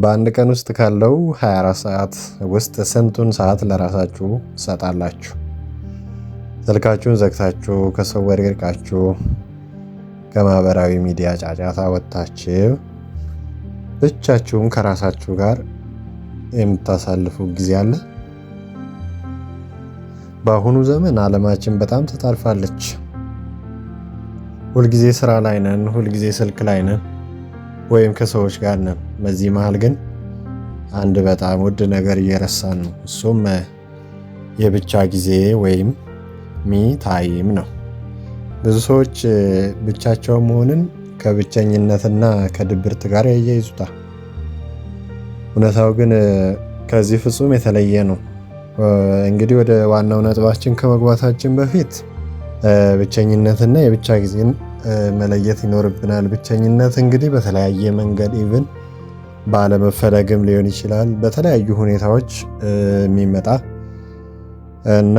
በአንድ ቀን ውስጥ ካለው 24 ሰዓት ውስጥ ስንቱን ሰዓት ለራሳችሁ ትሰጣላችሁ? ስልካችሁን ዘግታችሁ ከሰው ወሬ ርቃችሁ ከማህበራዊ ሚዲያ ጫጫታ ወጥታችሁ ብቻችሁን ከራሳችሁ ጋር የምታሳልፉ ጊዜ አለ? በአሁኑ ዘመን ዓለማችን በጣም ተጣልፋለች። ሁልጊዜ ስራ ላይ ነን፣ ሁልጊዜ ስልክ ላይ ነን ወይም ከሰዎች ጋር ነን። በዚህ መሃል ግን አንድ በጣም ውድ ነገር እየረሳን ነው። እሱም የብቻ ጊዜ ወይም ሚ ታይም ነው። ብዙ ሰዎች ብቻቸውን መሆንን ከብቸኝነትና ከድብርት ጋር ያያይዙታል። እውነታው ግን ከዚህ ፍጹም የተለየ ነው። እንግዲህ ወደ ዋናው ነጥባችን ከመግባታችን በፊት ብቸኝነትና የብቻ ጊዜን መለየት ይኖርብናል። ብቸኝነት እንግዲህ በተለያየ መንገድ ኢቭን ባለመፈለግም ሊሆን ይችላል፣ በተለያዩ ሁኔታዎች የሚመጣ እና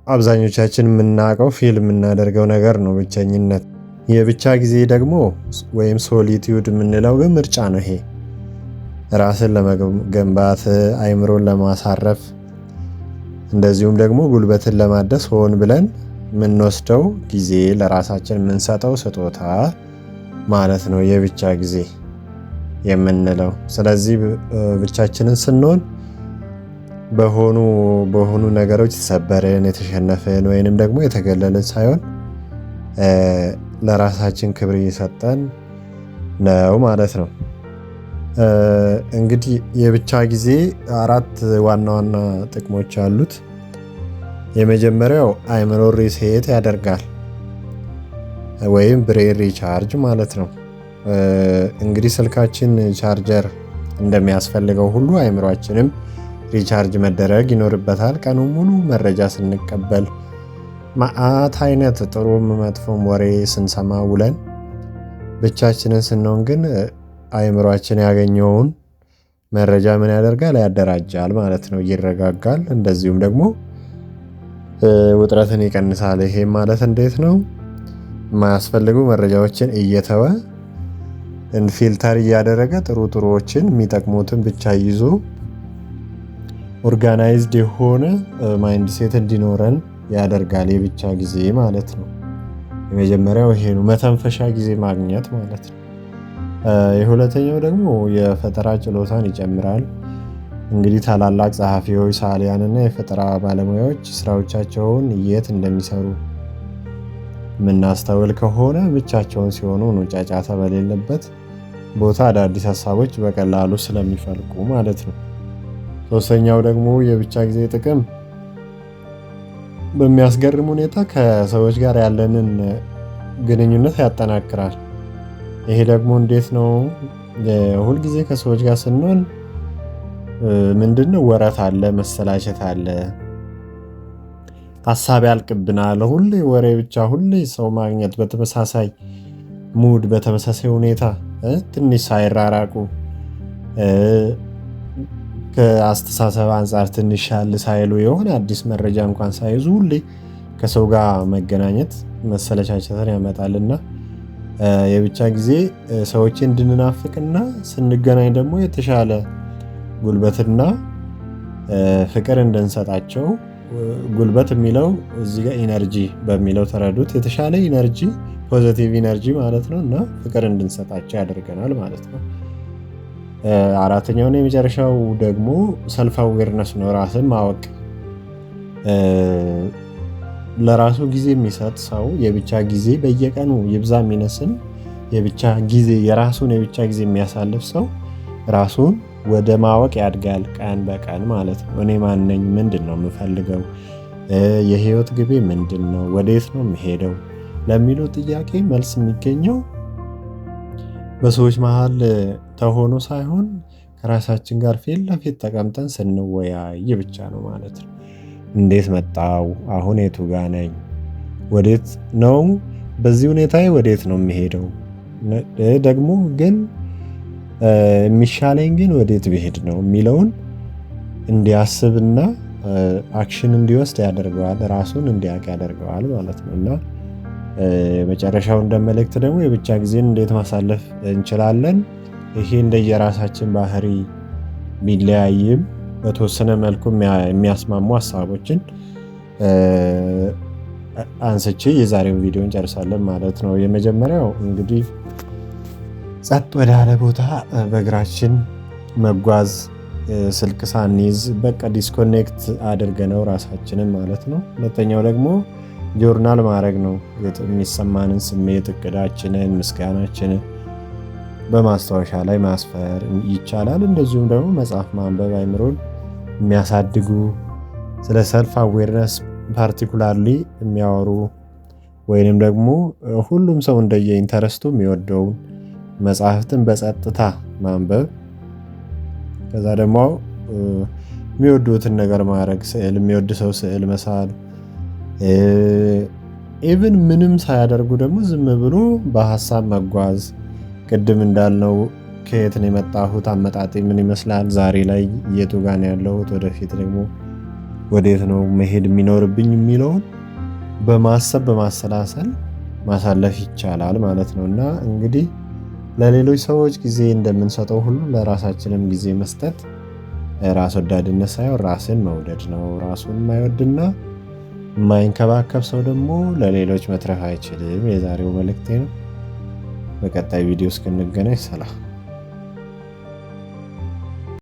አብዛኞቻችን የምናውቀው ፊል የምናደርገው ነገር ነው ብቸኝነት። የብቻ ጊዜ ደግሞ ወይም ሶሊቲዩድ የምንለው ግን ምርጫ ነው። ይሄ ራስን ለመገንባት፣ አይምሮን ለማሳረፍ እንደዚሁም ደግሞ ጉልበትን ለማደስ ሆን ብለን የምንወስደው ጊዜ፣ ለራሳችን የምንሰጠው ስጦታ ማለት ነው የብቻ ጊዜ የምንለው። ስለዚህ ብቻችንን ስንሆን በሆኑ ነገሮች የተሰበርን፣ የተሸነፍን ወይንም ደግሞ የተገለልን ሳይሆን ለራሳችን ክብር እየሰጠን ነው ማለት ነው። እንግዲህ የብቻ ጊዜ 4 ዋና ዋና ጥቅሞች አሉት። የመጀመሪያው አይምሮ ሪሴት ያደርጋል ወይም ብሬን ሪቻርጅ ማለት ነው። እንግዲህ ስልካችን ቻርጀር እንደሚያስፈልገው ሁሉ አይምሮአችንም ሪቻርጅ መደረግ ይኖርበታል። ቀኑን ሙሉ መረጃ ስንቀበል መዓት አይነት ጥሩም መጥፎም ወሬ ስንሰማ ውለን ብቻችንን ስንሆን ግን አይምሮአችን ያገኘውን መረጃ ምን ያደርጋል? ያደራጃል ማለት ነው፣ ይረጋጋል። እንደዚሁም ደግሞ ውጥረትን ይቀንሳል። ይሄ ማለት እንዴት ነው? የማያስፈልጉ መረጃዎችን እየተወ ፊልተር እያደረገ ጥሩዎችን የሚጠቅሙትን ብቻ ይዞ ኦርጋናይዝድ የሆነ ማይንድ ሴት እንዲኖረን ያደርጋል የብቻ ጊዜ ማለት ነው። የመጀመሪያው ይሄ ነው፣ መተንፈሻ ጊዜ ማግኘት ማለት ነው። የሁለተኛው ደግሞ የፈጠራ ችሎታን ይጨምራል። እንግዲህ ታላላቅ ጸሐፊዎች፣ ሰዓሊያንና የፈጠራ ባለሙያዎች ስራዎቻቸውን የት እንደሚሰሩ የምናስተውል ከሆነ ብቻቸውን ሲሆኑ ነው። ጫጫታ በሌለበት ቦታ አዳዲስ ሀሳቦች በቀላሉ ስለሚፈልቁ ማለት ነው። ሶስተኛው ደግሞ የብቻ ጊዜ ጥቅም በሚያስገርም ሁኔታ ከሰዎች ጋር ያለንን ግንኙነት ያጠናክራል። ይሄ ደግሞ እንዴት ነው? ሁልጊዜ ከሰዎች ጋር ስንሆን ምንድነው ወረት አለ፣ መሰላቸት አለ፣ ሀሳብ ያልቅብናል። ሁሌ ወሬ ብቻ፣ ሁሌ ሰው ማግኘት በተመሳሳይ ሙድ፣ በተመሳሳይ ሁኔታ ትንሽ ሳይራራቁ ከአስተሳሰብ አንጻር ትንሽ ያል ሳይሉ የሆነ አዲስ መረጃ እንኳን ሳይዙ ሁሌ ከሰው ጋር መገናኘት መሰለቻቸትን ያመጣልና የብቻ ጊዜ ሰዎችን እንድንናፍቅና ስንገናኝ ደግሞ የተሻለ ጉልበትና ፍቅር እንድንሰጣቸው፣ ጉልበት የሚለው እዚህ ጋር ኢነርጂ በሚለው ተረዱት። የተሻለ ኢነርጂ፣ ፖዚቲቭ ኢነርጂ ማለት ነው እና ፍቅር እንድንሰጣቸው ያደርገናል ማለት ነው። አራተኛውና የመጨረሻው ደግሞ ሰልፍ አዌርነስ ነው፣ ራስን ማወቅ። ለራሱ ጊዜ የሚሰጥ ሰው የብቻ ጊዜ በየቀኑ ይብዛ የሚነስም የራሱን የብቻ ጊዜ የሚያሳልፍ ሰው ራሱን ወደ ማወቅ ያድጋል ቀን በቀን ማለት ነው። እኔ ማን ነኝ? ምንድን ነው የምፈልገው? የህይወት ግቤ ምንድን ነው? ወዴት ነው የምሄደው? ለሚለው ጥያቄ መልስ የሚገኘው በሰዎች መሀል ተሆኖ ሳይሆን ከራሳችን ጋር ፊት ለፊት ተቀምጠን ስንወያይ ብቻ ነው ማለት ነው። እንዴት መጣው? አሁን የቱ ጋ ነኝ? ወዴት ነው? በዚህ ሁኔታዬ ወዴት ነው የሚሄደው? ደግሞ ግን የሚሻለኝ ግን ወዴት ብሄድ ነው የሚለውን እንዲያስብና አክሽን እንዲወስድ ያደርገዋል፣ ራሱን እንዲያውቅ ያደርገዋል ማለት ነው። እና መጨረሻው እንደ መልእክት ደግሞ የብቻ ጊዜን እንዴት ማሳለፍ እንችላለን? ይሄ እንደየራሳችን ባህሪ ቢለያይም በተወሰነ መልኩ የሚያስማሙ ሀሳቦችን አንስቼ የዛሬውን ቪዲዮ እንጨርሳለን ማለት ነው። የመጀመሪያው እንግዲህ ጸጥ ወዳለ ቦታ በእግራችን መጓዝ፣ ስልክ ሳንይዝ በቃ ዲስኮኔክት አድርገነው ራሳችንን ማለት ነው። ሁለተኛው ደግሞ ጆርናል ማድረግ ነው። የሚሰማንን ስሜት፣ እቅዳችንን፣ ምስጋናችንን በማስታወሻ ላይ ማስፈር ይቻላል። እንደዚሁም ደግሞ መጽሐፍ ማንበብ አይምሮን የሚያሳድጉ ስለ ሰልፍ አዌርነስ ፓርቲኩላርሊ የሚያወሩ ወይንም ደግሞ ሁሉም ሰው እንደየ ኢንተረስቱ የሚወደውን መጽሐፍትን በጸጥታ ማንበብ፣ ከዛ ደግሞ የሚወዱትን ነገር ማድረግ፣ ስዕል የሚወድ ሰው ስዕል መሳል፣ ኢቭን ምንም ሳያደርጉ ደግሞ ዝም ብሎ በሀሳብ መጓዝ። ቅድም እንዳልነው ከየት ነው የመጣሁት፣ አመጣጤ ምን ይመስላል፣ ዛሬ ላይ የቱ ጋር ነው ያለሁት፣ ወደፊት ደግሞ ወዴት ነው መሄድ የሚኖርብኝ የሚለውን በማሰብ በማሰላሰል ማሳለፍ ይቻላል ማለት ነው። እና እንግዲህ ለሌሎች ሰዎች ጊዜ እንደምንሰጠው ሁሉ ለራሳችንም ጊዜ መስጠት ራስ ወዳድነት ሳይሆን ራስን መውደድ ነው። ራሱን የማይወድና የማይንከባከብ ሰው ደግሞ ለሌሎች መትረፍ አይችልም። የዛሬው መልእክቴ ነው። በቀጣይ ቪዲዮ እስክንገናኝ ሰላም።